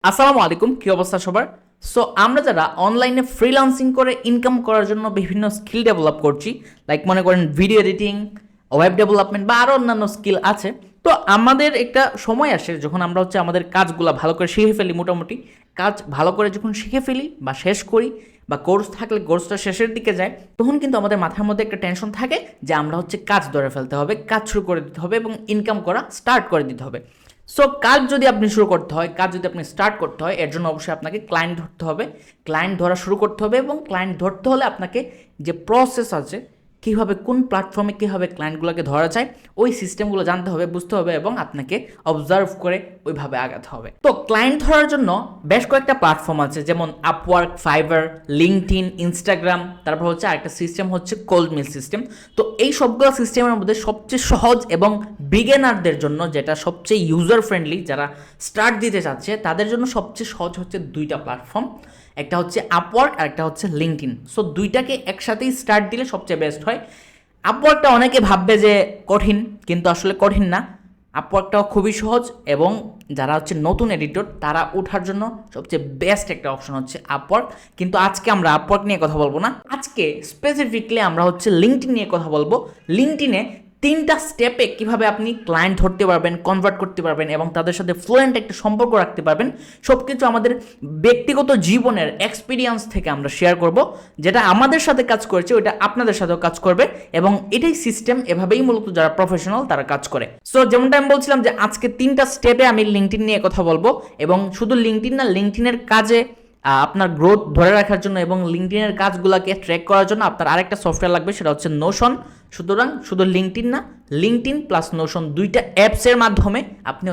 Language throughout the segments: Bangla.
আসসালামু আলাইকুম, কি অবস্থা সবার? সো আমরা যারা অনলাইনে ফ্রিল্যান্সিং করে ইনকাম করার জন্য বিভিন্ন স্কিল ডেভেলপ করছি, লাইক মনে করেন ভিডিও এডিটিং, ওয়েব ডেভেলপমেন্ট বা আরও অন্যান্য স্কিল আছে। তো আমাদের একটা সময় আসে যখন আমরা আমাদের কাজগুলো ভালো করে শিখে ফেলি। মোটামুটি কাজ ভালো করে যখন শিখে ফেলি বা শেষ করি, বা কোর্স থাকলে কোর্সটা শেষের দিকে যায়, তখন কিন্তু আমাদের মাথার মধ্যে একটা টেনশন থাকে যে আমরা কাজ ধরে ফেলতে হবে, কাজ শুরু করে দিতে হবে এবং ইনকাম করা স্টার্ট করে দিতে হবে। সো কাজ যদি আপনি শুরু করতে হয়, কাজ যদি আপনি স্টার্ট করতে হয়, এর জন্য অবশ্যই আপনাকে ক্লায়েন্ট ধরতে হবে, ক্লায়েন্ট ধরা শুরু করতে হবে। এবং ক্লায়েন্ট ধরতে হলে আপনাকে যে প্রসেস আছে, কীভাবে কোন প্ল্যাটফর্মে কীভাবে ক্লায়েন্টগুলোকে ধরা যায়, ওই সিস্টেমগুলো জানতে হবে, বুঝতে হবে এবং আপনাকে অবজার্ভ করে ওইভাবে আগাতে হবে। তো ক্লায়েন্ট ধরার জন্য বেশ কয়েকটা প্ল্যাটফর্ম আছে, যেমন আপওয়ার্ক, ফাইবার, লিঙ্কডইন, ইনস্টাগ্রাম। তারপর আরেকটা সিস্টেম কোল্ড মেল সিস্টেম। তো এই সবগুলো সিস্টেমের মধ্যে সবচেয়ে সহজ এবং বিগিনারদের জন্য যেটা সবচেয়ে ইউজার ফ্রেন্ডলি, যারা স্টার্ট দিতে চাচ্ছে তাদের জন্য সবচেয়ে সহজ দুইটা প্ল্যাটফর্ম। একটা আপওয়ার্ক আর একটা লিঙ্কডইন। সো দুইটাকে একসাথেই স্টার্ট দিলে সবচেয়ে বেস্ট হয়। আপওয়ার্কটা অনেকে ভাববে যে কঠিন, কিন্তু আসলে কঠিন না। আপওয়ার্কটাও খুবই সহজ এবং যারা নতুন এডিটর তারা ওঠার জন্য সবচেয়ে বেস্ট একটা অপশন আপওয়ার্ক। কিন্তু আজকে আমরা আপওয়ার্ক নিয়ে কথা বলবো না, আজকে স্পেসিফিকলি আমরা লিঙ্কডইন নিয়ে কথা বলবো। লিঙ্কডইনে 3টা স্টেপে কিভাবে আপনি ক্লায়েন্ট ধরতে পারবেন, কনভার্ট করতে পারবেন এবং তাদের সাথে ফ্লুয়েন্ট একটা সম্পর্ক রাখতে পারবেন, সব কিছু আমাদের ব্যক্তিগত জীবনের এক্সপিরিয়েন্স থেকে আমরা শেয়ার করব। যেটা আমাদের সাথে কাজ করেছে ওইটা আপনাদের সাথেও কাজ করবে এবং এটাই সিস্টেম, এভাবেই মূলত যারা প্রফেশনাল তারা কাজ করে। সো যেমনটা আমি বলছিলাম যে আজকে 3টা স্টেপে আমি লিঙ্কডইন নিয়ে কথা বলবো। এবং শুধু লিঙ্কডইন না, লিঙ্কডইনের কাজে আপনার গ্রোথ ধরে রাখার জন্য এবং লিঙ্কডইনের কাজগুলোকে ট্র্যাক করার জন্য আপনার আরেকটা সফটওয়্যার লাগবে, সেটা নোশন। সুতরাং শুধু লিঙ্কডইন না, লিঙ্কডইন প্লাস নোশন দুইটা অ্যাপসের মাধ্যমে আপনি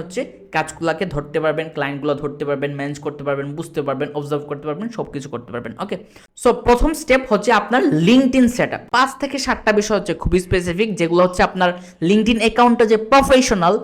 কাজগুলোকে ধরতে পারবেন, ক্লায়েন্টগুলো ধরতে পারবেন, ম্যানেজ করতে পারবেন, বুঝতে পারবেন, অবজার্ভ করতে পারবেন, সব কিছু করতে পারবেন। ওকে, সো প্রথম স্টেপ আপনার লিঙ্কডইন সেটআপ। 5 থেকে 7টা বিষয় খুবই স্পেসিফিক, যেগুলো আপনার লিঙ্কডইন অ্যাকাউন্টটা যে প্রফেশনাল,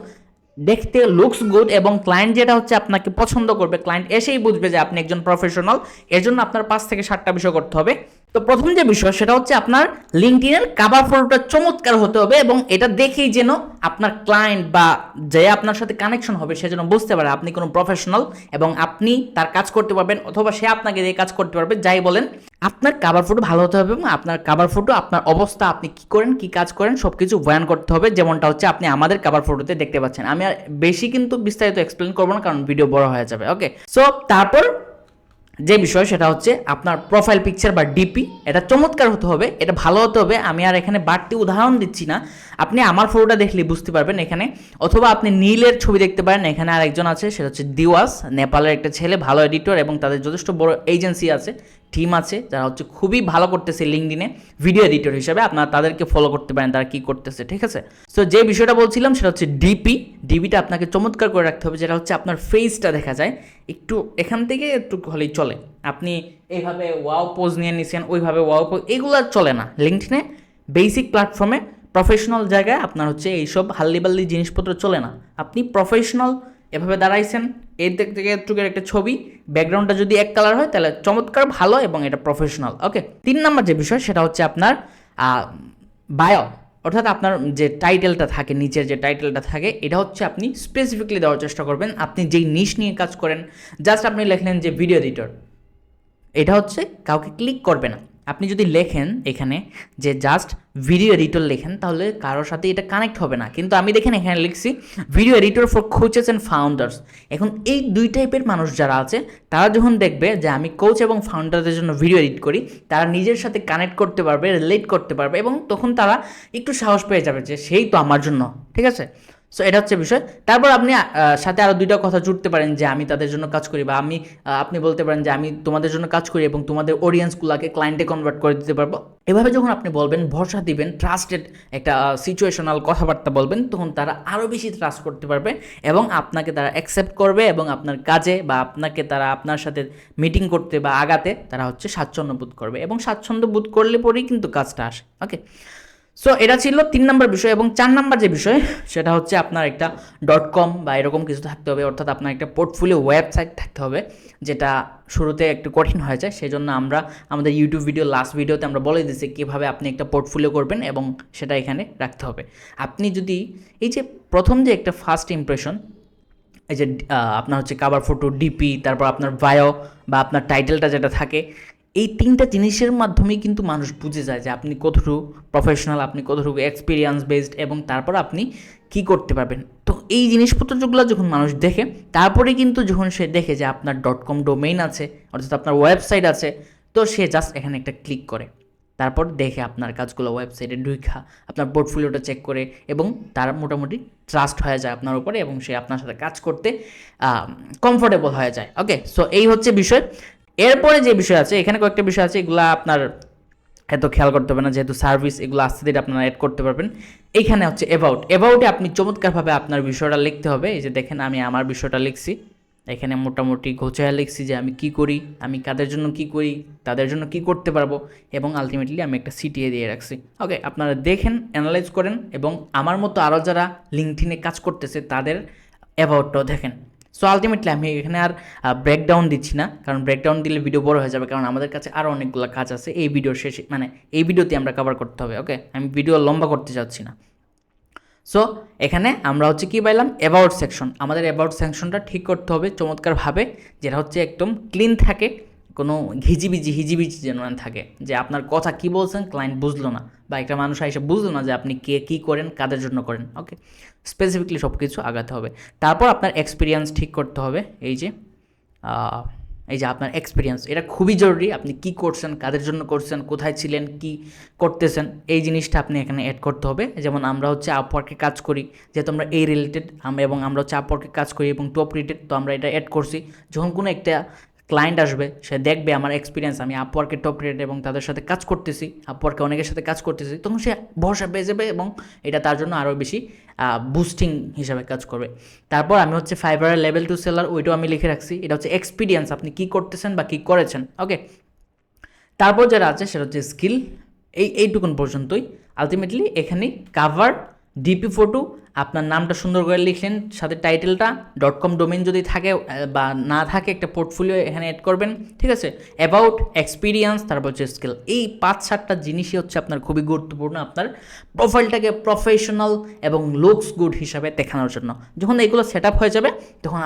দেখতে লুকস গুড এবং ক্লায়েন্ট যেটা আপনাকে পছন্দ করবে, ক্লায়েন্ট এসেই বুঝবে যে আপনি একজন প্রফেশনাল। এর জন্য আপনার 5 থেকে 7টা বিষয় করতে হবে। তো প্রথম যে বিষয় সেটা আপনার লিঙ্কডইনের কভার ফটোটা চমৎকার হতে হবে এবং এটা দেখেই যেন আপনার ক্লায়েন্ট বা যে আপনার সাথে কানেকশন হবে সে যেন বুঝতে পারে আপনি কোনো প্রফেশনাল এবং আপনি তার কাজ করতে পারবেন, অথবা সে আপনাকে দিয়ে কাজ করতে পারবে। যাই বলেন, আপনার কভার ফটো ভালো হতে হবে এবং আপনার কভার ফটো আপনার অবস্থা, আপনি কি করেন, কি কাজ করেন, সব কিছু বয়ান করতে হবে, যেমনটা আপনি আমাদের কভার ফটোতে দেখতে পাচ্ছেন। আমি আর বেশি কিন্তু বিস্তারিত এক্সপ্লেন করবো না, কারণ ভিডিও বড় হয়ে যাবে। ওকে, সো তারপর যে বিষয় সেটা আপনার প্রোফাইল পিকচার বা ডিপি, এটা চমৎকার হতে হবে, এটা ভালো হতে হবে। আমি আর এখানে বাড়তি উদাহরণ দিচ্ছি না, আপনি আমার ফটোটা দেখলেই বুঝতে পারবেন এখানে। অথবা আপনি নীলের ছবি দেখতে পারেন, এখানে আরেকজন আছে, সেটা দিওয়াস, নেপালের একটা ছেলে, ভালো এডিটর এবং তাদের যথেষ্ট বড় এজেন্সি আছে, টিম আছে, যারা খুবই ভালো করতেছে লিঙ্কডইনে ভিডিও এডিটর হিসাবে। আপনারা তাদেরকে ফলো করতে পারেন, তারা কি করতেছে, ঠিক আছে। সো যে বিষয়টা বলছিলাম সেটা ডিপি। ডিপিটা আপনাকে চমৎকার করে রাখতে হবে, যেটা আপনার ফেসটা দেখা যায়, একটু এখান থেকে একটু হলেই চলে। আপনি এইভাবে ওয়াও পোজ নিয়ে নিছেন, ওইভাবে ওয়াও পোজ, এগুলো চলে না লিঙ্কডইনে। বেসিক প্ল্যাটফর্মে প্রফেশনাল জায়গায় আপনার এইসব হাল্লিবাল্লি জিনিসপত্র চলে না। আপনি প্রফেশনাল এভাবে দাঁড়াইছেন, এর দিক থেকে একটুকের একটা ছবি, ব্যাকগ্রাউন্ডটা যদি এক কালার হয় তাহলে চমৎকার, ভালো এবং এটা প্রফেশনাল। ওকে, 3 নাম্বার যে বিষয় সেটা আপনার বায়ো, অর্থাৎ আপনার যে টাইটেলটা থাকে, নিচের যে টাইটেলটা থাকে, এটা আপনি স্পেসিফিকলি দেওয়ার চেষ্টা করবেন। আপনি যেই নিশ নিয়ে কাজ করেন, জাস্ট আপনি লেখলেন যে ভিডিও এডিটর, এটা কাউকে ক্লিক করবে না। আপনি যদি লেখেন এখানে যে জাস্ট ভিডিও এডিটর লেখেন, তাহলে কারোর সাথে এটা কানেক্ট হবে না। কিন্তু আমি দেখেন এখানে লিখছি video editor for coaches and founders. এখন এই 2 টাইপের মানুষ যারা আছে, তারা যখন দেখবে যে আমি কোচ এবং ফাউন্ডারদের জন্য ভিডিও এডিট করি, তারা নিজের সাথে কানেক্ট করতে পারবে, রিলেট করতে পারবে এবং তখন তারা একটু সাহস পেয়ে যাবে যে সেই তো আমার জন্য, ঠিক আছে। সো এটা বিষয়। তারপর আপনি সাথে আরও 2টা কথা জুড়তে পারেন যে আমি তাদের জন্য কাজ করি, বা আপনি বলতে পারেন যে আমি তোমাদের জন্য কাজ করি এবং তোমাদের অডিয়েন্সগুলোকে ক্লায়েন্টে কনভার্ট করে দিতে পারবো। এভাবে যখন আপনি বলবেন, ভরসা দিবেন, ট্রাস্টেড একটা সিচুয়েশনাল কথাবার্তা বলবেন, তখন তারা আরও বেশি ট্রাস্ট করতে পারবে এবং আপনাকে তারা অ্যাকসেপ্ট করবে এবং আপনার কাজে বা আপনাকে তারা আপনার সাথে মিটিং করতে বা আগাতে তারা স্বাচ্ছন্দ্য বোধ করবে এবং স্বাচ্ছন্দ্য বোধ করলে পরেই কিন্তু কাজটা আসে। ওকে, সো এটা ছিল 3 নম্বর বিষয়। এবং 4 নম্বর যে বিষয় সেটা আপনার একটা .com বা এরকম কিছু থাকতে হবে, অর্থাৎ আপনার একটা পোর্টফোলিও ওয়েবসাইট থাকতে হবে, যেটা শুরুতে একটু কঠিন হয়ে যায়। সেই জন্য আমরা আমাদের ইউটিউব ভিডিও লাস্ট ভিডিওতে আমরা বলে দিয়েছি কীভাবে আপনি একটা পোর্টফোলিও করবেন এবং সেটা এখানে রাখতে হবে। আপনি যদি এই যে প্রথম যে একটা ফার্স্ট ইমপ্রেশন, এই যে আপনার হচ্ছে কাভার ফটো, ডিপি, তারপর আপনার বায়ো বা আপনার টাইটেলটা যেটা থাকে, এই 3টা জিনিসের মাধ্যমেই কিন্তু মানুষ বুঝে যায় যে আপনি কতটুকু প্রফেশনাল, আপনি কতটুকু এক্সপিরিয়েন্স বেসড, এবং তারপর আপনি কি করতে পারবেন। তো এই জিনিসপত্র যেগুলো যখন মানুষ দেখে, তারপরে কিন্তু যখন সে দেখে যে আপনার .com ডোমেইন আছে, অর্থাৎ আপনার ওয়েবসাইট আছে, তো সে জাস্ট এখানে একটা ক্লিক করে, তারপর দেখে আপনার কাজগুলো ওয়েবসাইটে ঢুইখা আপনার পোর্টফোলিওটা চেক করে, এবং তার মোটামুটি ট্রাস্ট হয়ে যায় আপনার উপরে, এবং সে আপনার সাথে কাজ করতে কমফোর্টেবল হয়ে যায়। ওকে, সো এই হচ্ছে বিষয়। এরপরে যে বিষয় আছে, এখানে কয়েকটা বিষয় আছে, এগুলো আপনার এত খেয়াল করতে হবে না, যেহেতু সার্ভিস, এগুলো আস্তে ধীরে আপনারা অ্যাড করতে পারবেন। এইখানে হচ্ছে অ্যাবাউটে আপনি চমৎকারভাবে আপনার বিষয়টা লিখতে হবে। এই যে দেখেন, আমি আমার বিষয়টা লিখছি, এখানে মোটামুটি গোছায়া লিখছি যে আমি কি করি, আমি কাদের জন্য কি করি, তাদের জন্য কি করতে পারবো, এবং আলটিমেটলি আমি একটা সিটিএ দিয়ে রাখছি। ওকে, আপনারা দেখেন, অ্যানালাইজ করেন, এবং আমার মতো আরও যারা লিঙ্কডইনে কাজ করতেছে তাদের অ্যাবাউটটাও দেখেন। সো আলটিমেটলি আমি এখানে আর ব্রেকডাউন দিচ্ছি না, কারণ ব্রেকডাউন দিলে ভিডিও বড় হয়ে যাবে, কারণ আমাদের কাছে আরও অনেকগুলো কাজ আছে এই ভিডিওর শেষে, মানে এই ভিডিওতে আমরা কভার করতে হবে। ওকে, আমি ভিডিও লম্বা করতে চাচ্ছি না। সো এখানে আমরা হচ্ছে কি পাইলাম, অ্যাবাউট সেকশন। আমাদের অ্যাবাউট সেকশনটা ঠিক করতে হবে চমৎকারভাবে, যেটা হচ্ছে একদম ক্লিন থাকে, কোনো হিজিবিজি যেন না থাকে, যে আপনার কথা কি বলছেন ক্লায়েন্ট বুঝলো না, বা একটা মানুষ এসে বুঝলো না যে আপনি কে কী করেন, কাদের জন্য করেন। ওকে, স্পেসিফিকলি সব কিছু আগাতে হবে। তারপর আপনার এক্সপিরিয়েন্স ঠিক করতে হবে। এই যে আপনার এক্সপিরিয়েন্স, এটা খুবই জরুরি। আপনি কি করছেন, কাদের জন্য করছেন, কোথায় ছিলেন, কি করতেছেন, এই জিনিসটা আপনি এখানে অ্যাড করতে হবে। যেমন আমরা হচ্ছে আপওয়ার্কে কাজ করি, যেহেতু আমরা এই রিলেটেড, এবং আমরা হচ্ছে আপওয়ার্কে কাজ করি এবং টপ রিলেটেড, তো আমরা এটা অ্যাড করছি। যখন কোনো একটা ক্লায়েন্ট আসবে, সে দেখবে আমার এক্সপিরিয়েন্স, আমি আপওয়ার্কে টপ রেট এবং তাদের সাথে কাজ করতেছি, আপওয়ার্কে অনেকের সাথে কাজ করতেছি, তখন সে ভরসা পেয়ে যাবে, এবং এটা তার জন্য আরও বেশি বুস্টিং হিসাবে কাজ করবে। তারপর আমি হচ্ছে ফাইবারের লেভেল 2 সেলার, ওইটাও আমি লিখে রাখছি। এটা হচ্ছে এক্সপিরিয়েন্স, আপনি কী করতেছেন বা কী করেছেন। ওকে, তারপর যেটা আছে সেটা হচ্ছে স্কিল, এইটুকুন পর্যন্তই। আলটিমেটলি এখানেই কাভার, ডিপি ফটো, আপনার নামটা সুন্দর করে লিখলেন, সাথে টাইটেলটা, .com ডোমেইন যদি থাকে বা না থাকে, একটা পোর্টফোলিও এখানে অ্যাড করবেন। ঠিক আছে, অ্যাবাউট, এক্সপিরিয়েন্স, তারপর হচ্ছে স্কিল, এই 5-7টা জিনিসই হচ্ছে আপনার খুবই গুরুত্বপূর্ণ আপনার প্রোফাইলটাকে প্রফেশনাল এবং লুকস গুড হিসাবে দেখানোর জন্য। যখন এগুলো সেট আপ হয়ে যাবে, তখন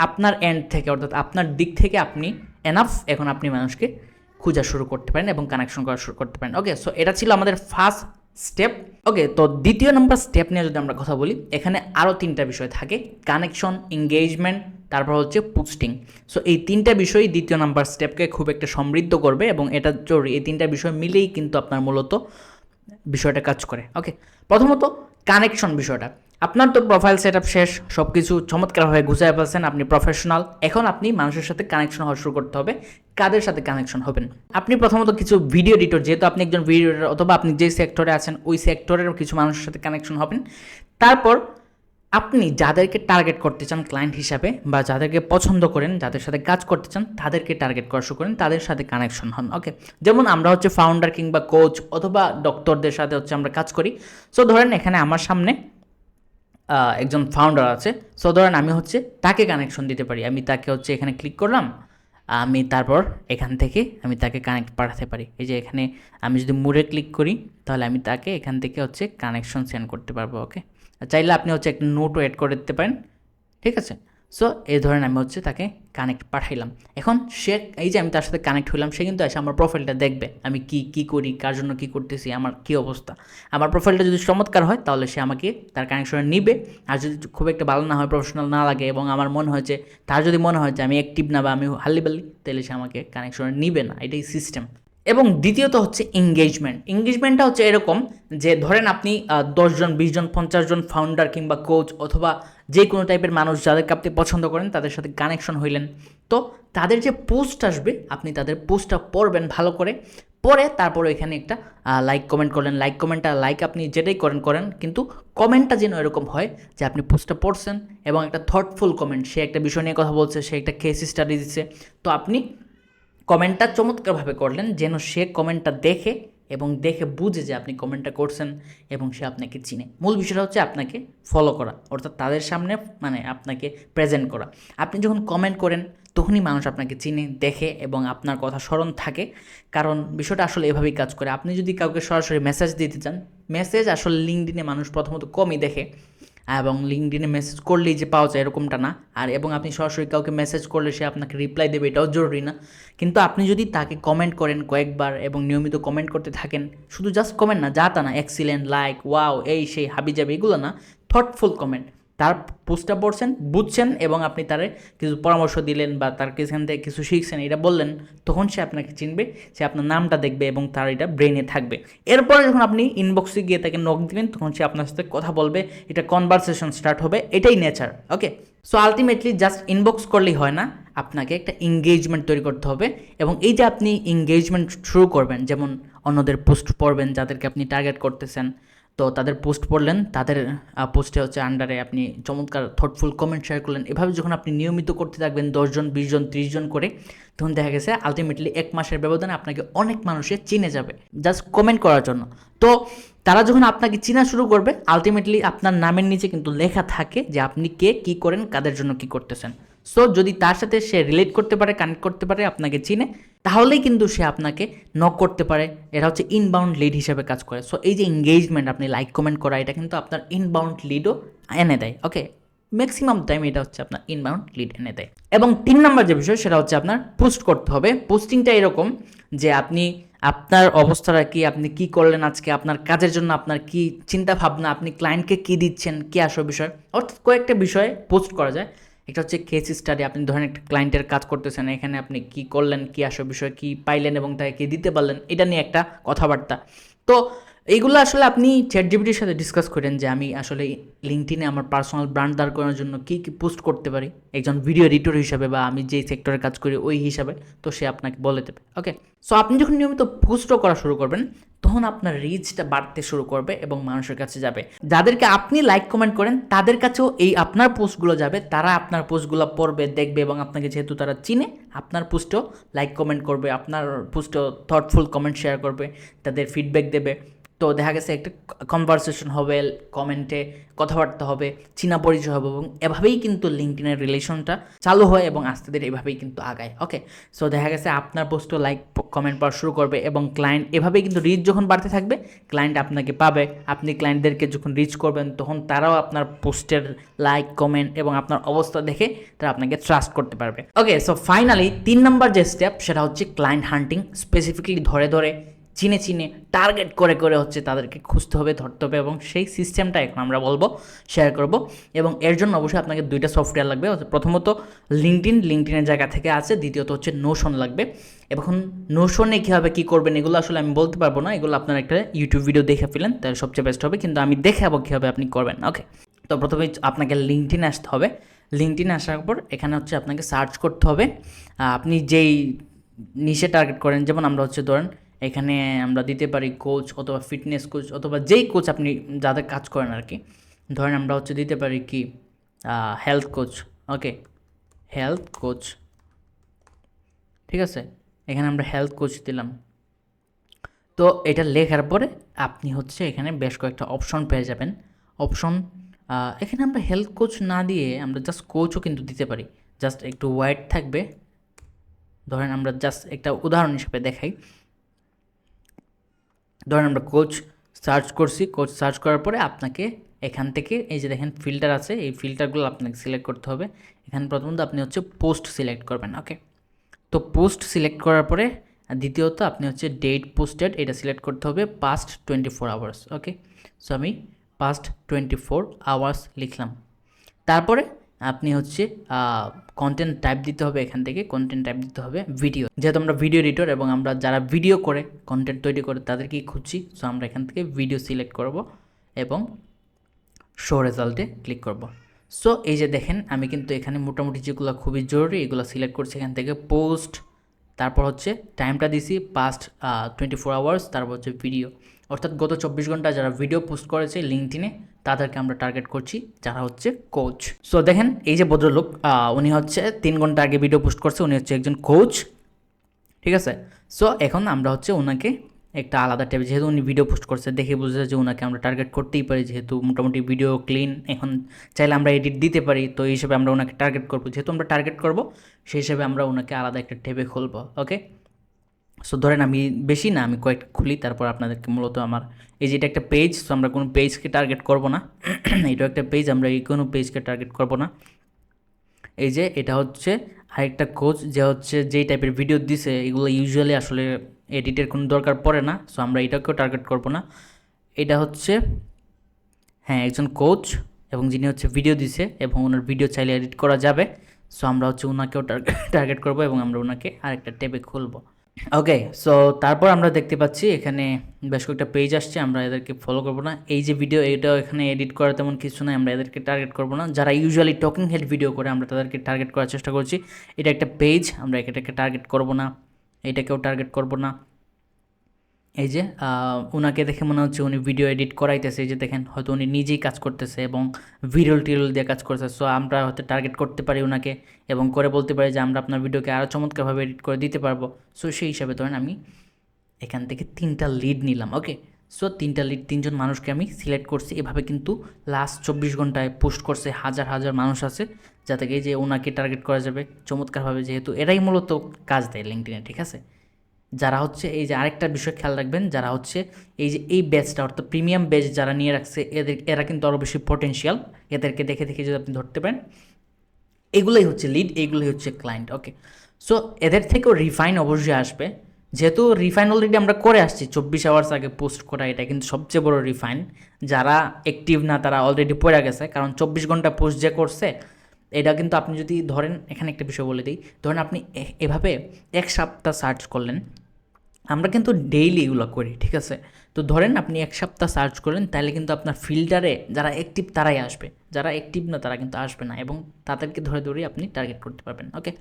আপনার এন্ড থেকে, অর্থাৎ আপনার দিক থেকে আপনি এনাফ, এখন আপনি মানুষকে খোঁজা শুরু করতে পারেন এবং কানেকশন করা শুরু করতে পারেন। ওকে, সো এটা ছিল আমাদের ফার্স্ট স্টেপ। ওকে, তো দ্বিতীয় নম্বর স্টেপ নিয়ে যদি আমরা কথা বলি, এখানে আরও 3টা বিষয় থাকে, কানেকশন, এঙ্গেজমেন্ট, তারপর হচ্ছে পোস্টিং। সো এই 3টা বিষয় দ্বিতীয় নাম্বার স্টেপকে খুব একটা সমৃদ্ধ করবে, এবং এটা জরুরি, এই 3টা বিষয় মিলেই কিন্তু আপনার মূলত বিষয়টা কাজ করে। ওকে, প্রথমত কানেকশন বিষয়টা, আপনার তো প্রোফাইল সেট আপ শেষ, সব কিছু চমৎকারভাবে গুছিয়ে ফেলছেন, আপনি প্রফেশনাল, এখন আপনি মানুষের সাথে কানেকশন হওয়া শুরু করতে হবে। কাদের সাথে কানেকশন হবেন? আপনি প্রথমত কিছু ভিডিও এডিটর, যেহেতু আপনি একজন ভিডিও এডিটর, অথবা আপনি যে সেক্টরে আছেন ওই সেক্টরের কিছু মানুষের সাথে কানেকশন হবেন। তারপর আপনি যাদেরকে টার্গেট করতে চান ক্লায়েন্ট হিসাবে, বা যাদেরকে পছন্দ করেন, যাদের সাথে কাজ করতে চান, তাদেরকে টার্গেট করা শুরু করেন, তাদের সাথে কানেকশন হন। ওকে, যেমন আমরা হচ্ছে ফাউন্ডার কিংবা কোচ অথবা ডক্টরদের সাথে হচ্ছে আমরা কাজ করি। সো ধরেন এখানে আমার সামনে একজন ফাউন্ডার আছে, সো ধরেন আমি হচ্ছে তাকে কানেকশন দিতে পারি। আমি তাকে হচ্ছে এখানে ক্লিক করলাম, আমি তারপর এখান থেকে আমি তাকে কানেক্ট পাঠাতে পারি। এই যে এখানে আমি যদি মুড়ে ক্লিক করি, তাহলে আমি তাকে এখান থেকে হচ্ছে কানেকশন সেন্ড করতে পারবো। ওকে, চাইলে আপনি হচ্ছে একটা নোটও অ্যাড করে দিতে পারেন। ঠিক আছে, সো এই ধরেন আমি হচ্ছে তাকে কানেক্ট পাঠাইলাম। এখন সে, এই যে আমি তার সাথে কানেক্ট হইলাম, সে কিন্তু এসে আমার প্রোফাইলটা দেখবে, আমি কি করি, কার জন্য কী করতেছি, আমার কী অবস্থা। আমার প্রোফাইলটা যদি চমৎকার হয়, তাহলে সে আমাকে তার কানেকশনে নিবে। আর যদি খুব একটা ভালো না হয়, প্রফেশনাল না লাগে, এবং আমার মনে হয় যে, তার যদি মনে হয় যে আমি অ্যাক্টিভ না বা আমি হাল্লিবাল্লি, তাহলে সে আমাকে কানেকশনে নিবে না। এটাই সিস্টেম। এবং দ্বিতীয়ত হচ্ছে এঙ্গেজমেন্টটা হচ্ছে এরকম যে, ধরেন আপনি 10 জন, 20 জন, 50 জন ফাউন্ডার কিংবা কোচ অথবা যে কোনো টাইপের মানুষ যাদেরকে আপনি পছন্দ করেন, তাদের সাথে কানেকশন হইলেন। তো তাদের যে পোস্ট আসবে, আপনি তাদের পোস্টটা পড়বেন ভালো করে, পরে তারপরে এখানে একটা লাইক কমেন্ট করলেন। লাইক আপনি যেটাই করেন, কিন্তু কমেন্টটা যেন এরকম হয় যে আপনি পোস্টটা পড়ছেন এবং একটা থটফুল কমেন্ট, সে একটা বিষয় নিয়ে কথা বলছে, সে একটা কেস স্টাডি দিচ্ছে, তো আপনি কমেন্টটা চমৎকারভাবে করলেন যেন সে কমেন্টটা দেখে এবং দেখে বুঝে যে আপনি কমেন্টটা করছেন এবং সে আপনাকে চিনে। মূল বিষয়টা হচ্ছে আপনাকে ফলো করা, অর্থাৎ তাদের সামনে মানে আপনাকে প্রেজেন্ট করা। আপনি যখন কমেন্ট করেন, তখনই মানুষ আপনাকে চিনে, দেখে এবং আপনার কথা স্মরণ থাকে। কারণ বিষয়টা আসলে এভাবেই কাজ করে। আপনি যদি কাউকে সরাসরি মেসেজ দিতে চান, মেসেজ আসলে লিঙ্কডইনে মানুষ প্রথমত কমই দেখে, এবং লিঙ্কডিনে মেসেজ করলেই যে পাওয়া যায় এরকমটা না। আর এবং আপনি সরাসরি কাউকে মেসেজ করলে সে আপনাকে রিপ্লাই দেবে এটাও জরুরি না। কিন্তু আপনি যদি তাকে কমেন্ট করেন কয়েকবার এবং নিয়মিত কমেন্ট করতে থাকেন, শুধু জাস্ট কমেন্ট না, যা তা না, এক্সিলেন্ট, লাইক, ওয়াও, এই সেই হাবিজাবি এগুলো না, থটফুল কমেন্ট। তার পোস্টটা পড়ছেন, বুঝছেন এবং আপনি তারে কিছু পরামর্শ দিলেন বা তার সেখান থেকে কিছু শিখছেন এটা বললেন, তখন সে আপনাকে চিনবে, সে আপনার নামটা দেখবে এবং তার এটা ব্রেনে থাকবে। এরপরে যখন আপনি ইনবক্সে গিয়ে তাকে নক দিবেন তখন সে আপনার সাথে কথা বলবে, এটা কনভারসেশন স্টার্ট হবে, এটাই নেচার। ওকে, সো আলটিমেটলি জাস্ট ইনবক্স করলেই হয় না, আপনাকে একটা এঙ্গেজমেন্ট তৈরি করতে হবে। এবং এই যে আপনি এঙ্গেজমেন্ট শুরু করবেন, যেমন অন্যদের পোস্ট পড়বেন যাদেরকে আপনি টার্গেট করতেছেন, তো তাদের পোস্ট পড়লেন, তাদের পোস্টে হচ্ছে আন্ডারে আপনি চমৎকার থটফুল কমেন্ট শেয়ার করলেন। এভাবে যখন আপনি নিয়মিত করতে থাকবেন 10 জন 20 জন 30 জন করে, তখন দেখা গেছে আলটিমেটলি 1 মাসের ব্যবধানে আপনাকে অনেক মানুষে চিনে যাবে জাস্ট কমেন্ট করার জন্য। তো তারা যখন আপনাকে চিনা শুরু করবে, আলটিমেটলি আপনার নামের নিচে কিন্তু লেখা থাকে যে আপনি কে, কী করেন, কাদের জন্য কী করতেছেন। সো যদি তার সাথে সে রিলেট করতে পারে, কানেক্ট করতে পারে, আপনাকে চিনে, তাহলেই কিন্তু সে আপনাকে নক করতে পারে। এটা হচ্ছে ইনবাউন্ড লিড হিসেবে কাজ করে। সো এই যে এঙ্গেজমেন্ট, আপনি লাইক কমেন্ট করা, এটা কিন্তু আপনার ইনবাউন্ড লিডও এনে দেয়। ওকে, ম্যাক্সিমাম টাইম এটা হচ্ছে আপনার ইনবাউন্ড লিড এনে দেয়। এবং 3 নম্বর যে বিষয় সেটা হচ্ছে আপনার পোস্ট করতে হবে। পোস্টিংটা এরকম যে আপনি আপনার অবস্থাটা কি, আপনি কি করলেন আজকে, আপনার কাজের জন্য আপনার কি চিন্তা ভাবনা, আপনি ক্লায়েন্টকে কি দিচ্ছেন, কি আসল বিষয়, অর্থাৎ কয়েকটা বিষয়ে পোস্ট করা যায়। একটা হচ্ছে কেস স্টাডি, আপনি ধরেন একটা ক্লায়েন্টের কাজ করতেছেন, এখানে আপনি কি করলেন, কি আসল বিষয়, কি পাইলেন এবং তাকে কি দিতে পারলেন, এটা নিয়ে একটা কথাবার্তা। তো এইগুলো আসলে আপনি চ্যাটজিপিটির সাথে ডিসকাস করেন যে আমি আসলে লিঙ্কডইনে আমার পার্সোনাল ব্র্যান্ড দাঁড় করানোর জন্য কী কী পোস্ট করতে পারি একজন ভিডিও এডিটর হিসাবে, বা আমি যেই সেক্টরে কাজ করি ওই হিসাবে, তো সে আপনাকে বলে দেবে। ওকে, সো আপনি যখন নিয়মিত পোস্টও করা শুরু করবেন, তখন আপনার রিচটা বাড়তে শুরু করবে এবং মানুষের কাছে যাবে। যাদেরকে আপনি লাইক কমেন্ট করেন তাদের কাছেও এই আপনার পোস্টগুলো যাবে, তারা আপনার পোস্টগুলো পড়বে, দেখবে এবং আপনাকে যেহেতু তারা চিনে, আপনার পোস্টেও লাইক কমেন্ট করবে, আপনার পোস্টেও থটফুল কমেন্ট শেয়ার করবে, তাদের ফিডব্যাক দেবে। তো দেখা গেছে একটা কনভারসেশন হবে, কমেন্টে কথাবার্তা হবে, চীনা পরিচয় হবে, এবং এভাবেই কিন্তু লিঙ্কডইনের রিলেশনটা চালু হয় এবং আস্তে ধীরে এভাবেই কিন্তু আগায়। ওকে, সো দেখা গেছে আপনার পোস্টও লাইক কমেন্ট পাওয়া শুরু করবে এবং ক্লায়েন্ট এভাবেই কিন্তু রিচ যখন বাড়তে থাকবে, ক্লায়েন্ট আপনাকে পাবে। আপনি ক্লায়েন্টদেরকে যখন রিচ করবেন তখন তারাও আপনার পোস্টের লাইক কমেন্ট এবং আপনার অবস্থা দেখে তারা আপনাকে ট্রাস্ট করতে পারবে। ওকে, সো ফাইনালি 3 নম্বর যে স্টেপ সেটা হচ্ছে ক্লায়েন্ট হান্টিং। স্পেসিফিকলি ধরে ধরে, চিনে চিনে, টার্গেট করে করে হচ্ছে তাদেরকে খুঁজতে হবে, ধরতে হবে, এবং সেই সিস্টেমটা এখন আমরা বলবো, শেয়ার করব। এবং এর জন্য অবশ্যই আপনাকে 2টা সফটওয়্যার লাগবে। প্রথমত লিঙ্কডইনের জায়গা থেকে আছে, দ্বিতীয়ত হচ্ছে নোশন লাগবে। এখন নোশনে কীভাবে কী করবেন এগুলো আসলে আমি বলতে পারবো না, এগুলো আপনারা একটা ইউটিউব ভিডিও দেখে ফেলেন তাহলে সবচেয়ে বেস্ট হবে, কিন্তু আমি দেখাবো কীভাবে আপনি করবেন। ওকে, তো প্রথমে আপনাকে লিঙ্কডইনে আসতে হবে। লিঙ্কডইনে আসার পর এখানে হচ্ছে আপনাকে সার্চ করতে হবে আপনি যেই নিশে টার্গেট করেন। যেমন আমরা হচ্ছে ধরেন এখানে আমরা দিতে পারি কোচ অথবা ফিটনেস কোচ অথবা যেই কোচ আপনি যাদের কাজ করেন আর কি। ধরেন আমরা হচ্ছে দিতে পারি কি হেলথ কোচ। ওকে, হেলথ কোচ, ঠিক আছে, এখানে আমরা হেলথ কোচ দিলাম। তো এটা লেখার পরে আপনি হচ্ছে এখানে বেশ কয়েকটা অপশন পেয়ে যাবেন। অপশন এখানে আমরা হেলথ কোচ না দিয়ে আমরা জাস্ট কোচও কিন্তু দিতে পারি, জাস্ট একটু ওয়াইড থাকবে। ধরেন আমরা জাস্ট একটা উদাহরণ হিসেবে দেখাই। ধরেন আমরা কোচ সার্চ করছি, কোচ সার্চ করার পরে আপনাকে এখান থেকে এই যে দেখেন ফিল্টার আছে, এই ফিল্টারগুলো আপনাকে সিলেক্ট করতে হবে। এখানে প্রথমত আপনি হচ্ছে পোস্ট সিলেক্ট করবেন। ওকে, তো পোস্ট সিলেক্ট করার পরে দ্বিতীয়ত আপনি হচ্ছে ডেট পোস্টেড এটা সিলেক্ট করতে হবে পাস্ট 24 আওয়ার্স। ওকে, সো আমি পাস্ট 24 আওয়ার্স লিখলাম। তারপরে আপনি হচ্ছে কন্টেন্ট টাইপ দিতে হবে, এখান থেকে কন্টেন্ট টাইপ দিতে হবে ভিডিও, যেহেতু আমরা ভিডিও এডিটর এবং আমরা যারা ভিডিও করে কন্টেন্ট তৈরি করে তাদেরকেই খুঁজছি। সো আমরা এখান থেকে ভিডিও সিলেক্ট করব এবং শো রেজাল্টে ক্লিক করব। সো এই যে দেখেন আমি কিন্তু এখানে মোটামুটি যেগুলো খুবই জরুরি এগুলো সিলেক্ট করছি এখান থেকে, পোস্ট, তারপর হচ্ছে টাইমটা দিছি পাস্ট 24 আওয়ার্স, তারপর হচ্ছে ভিডিও, অর্থাৎ গত 24 ঘন্টা যারা ভিডিও পোস্ট করেছে লিঙ্কডইনে তাদেরকে আমরা টার্গেট করছি, যারা হচ্ছে কোচ। সো দেখেন এই যে ভদ্রলোক উনি হচ্ছে 3 ঘন্টা আগে ভিডিও পোস্ট করছে, উনি হচ্ছে একজন কোচ, ঠিক আছে। সো এখন আমরা হচ্ছে ওনাকে একটা আলাদা ট্যাবে, যেহেতু উনি ভিডিও পোস্ট করছে দেখে বুঝেছে যে ওনাকে আমরা টার্গেট করতেই পারি, যেহেতু মোটামুটি ভিডিও ক্লিন, এখন চাইলে আমরা এডিট দিতে পারি, তো এই হিসেবে আমরা ওনাকে টার্গেট করবো। যেহেতু আমরা টার্গেট করবো সেই হিসেবে আমরা ওনাকে আলাদা একটা ট্যাবে খুলবো। ওকে, সো ধরেন আমি বেশি না, আমি কয়েকটা খুলি, তারপর আপনাদেরকে মূলত আমার এই যে এটা একটা পেজ, সো আমরা কোনো পেজকে টার্গেট করব না। এটাও একটা পেজ, আমরা এই কোনো পেজকে টার্গেট করব না। এই যে এটা হচ্ছে আরেকটা কোচ যে হচ্ছে যেই টাইপের ভিডিও দিছে, এগুলো ইউজুয়ালি আসলে এডিটের কোনো দরকার পড়ে না, সো আমরা এটাকেও টার্গেট করব না। এটা হচ্ছে হ্যাঁ একজন কোচ, এবং যিনি হচ্ছে ভিডিও দিছে এবং ওনার ভিডিও চাইলে এডিট করা যাবে। সো আমরা হচ্ছে ওনাকেও টার্গেট করব এবং আমরা ওনাকে আরেকটা ট্যাবে খুলবো। ওকে, সো তারপর আমরা দেখতে পাচ্ছি এখানে বেশ কয়েকটা পেজ আসছে, আমরা এদেরকে ফলো করবো না। এই যে ভিডিও, এটাও এখানে এডিট করা তেমন কিছু নাই, আমরা এদেরকে টার্গেট করবো না। যারা ইউজুয়ালি টকিং হেড ভিডিও করে আমরা তাদেরকে টার্গেট করার চেষ্টা করছি। এটা একটা পেজ, আমরা এটাকে টার্গেট করবো না, এটাকেও টার্গেট করবো না। এই যে ওনাকে দেখে মনে হচ্ছে উনি ভিডিও এডিট করাইতেছে, এই যে দেখেন হয়তো উনি নিজেই কাজ করতেছে এবং ভিডিওল টিরোল দিয়ে কাজ করতেছে। সো আমরা হয়তো টার্গেট করতে পারি ওনাকে এবং করে বলতে পারি যে আমরা আপনার ভিডিওকে আরও চমৎকারভাবে এডিট করে দিতে পারবো। সো সেই হিসাবে ধরেন আমি এখান থেকে 3টা লিড নিলাম। ওকে, সো 3টা লিড, 3জন মানুষকে আমি সিলেক্ট করছি। এভাবে কিন্তু লাস্ট 24 ঘন্টায় পোস্ট করছে হাজার হাজার মানুষ আছে, যাতে এই যে ওনাকে টার্গেট করা যাবে চমৎকারভাবে, যেহেতু এরাই মূলত কাজ দেয় লিঙ্কডইনে, ঠিক আছে। যারা হচ্ছে এই যে আরেকটা বিষয় খেয়াল রাখবেন, যারা হচ্ছে এই যে এই ব্যাচটা অর্থাৎ প্রিমিয়াম ব্যাচ যারা নিয়ে রাখছে, এরা কিন্তু আরও বেশি পটেনশিয়াল। এদেরকে দেখে দেখে যদি আপনি ধরতে পারেন, এগুলোই হচ্ছে লিড, এইগুলোই হচ্ছে ক্লায়েন্ট। ওকে, সো এদের থেকেও রিফাইন অবশ্যই আসবে, যেহেতু রিফাইন অলরেডি আমরা করে আসছি 24 আওয়ার্স আগে পোস্ট করা, এটা কিন্তু সবচেয়ে বড় রিফাইন। যারা অ্যাক্টিভ না তারা অলরেডি পড়ে গেছে, কারণ 24 ঘন্টা পোস্ট যে করছে, এটা কিন্তু আপনি যদি ধরেন, এখানে একটা বিষয় বলে দিই, ধরেন আপনি এভাবে 1 সপ্তাহ সার্চ করলেন, আমরা কিন্তু ডেইলি এগুলো করি, ঠিক আছে। তো ধরেন আপনি 1 সপ্তাহ সার্চ করেন, তাহলে কিন্তু আপনার ফিল্টারে যারা অ্যাক্টিভ তারাই আসবে, যারা অ্যাক্টিভ না তারা কিন্তু আসবে না, এবং তাদেরকে ধরে ধরে আপনি টার্গেট করতে পারবেন। ওকে,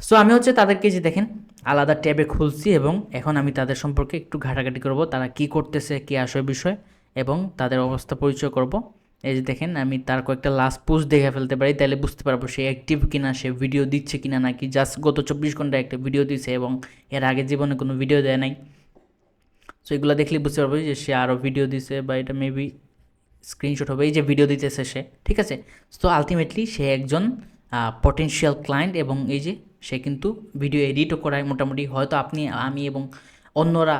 সো আমি হচ্ছে তাদেরকে যে দেখেন আলাদা ট্যাবে খুলছি, এবং এখন আমি তাদের সম্পর্কে একটু ঘাটাঘাটি করব, তারা কি করতেছে, কী আসে বিষয়, এবং তাদের অবস্থা পরিচয় করব। এই যে দেখেন আমি তার কয়েকটা লাস্ট পোস্ট দেখে ফেলতে পারি, তাহলে বুঝতে পারবো সে অ্যাক্টিভ কিনা, সে ভিডিও দিচ্ছে কিনা, নাকি জাস্ট গত 24 ঘন্টায় একটা ভিডিও দিছে এবং এর আগে জীবনে কোনো ভিডিও দেয় নাই। সো এগুলো দেখলে বুঝতে পারবো যে সে আরও ভিডিও দিছে, বা এটা মেবি স্ক্রিনশট হবে, এই যে ভিডিও দিতেছে সে, ঠিক আছে। সো আলটিমেটলি সে একজন পটেনশিয়াল ক্লায়েন্ট, এবং এই যে সে কিন্তু ভিডিও এডিটও করায় মোটামুটি, হয়তো আপনি, আমি এবং অন্যরা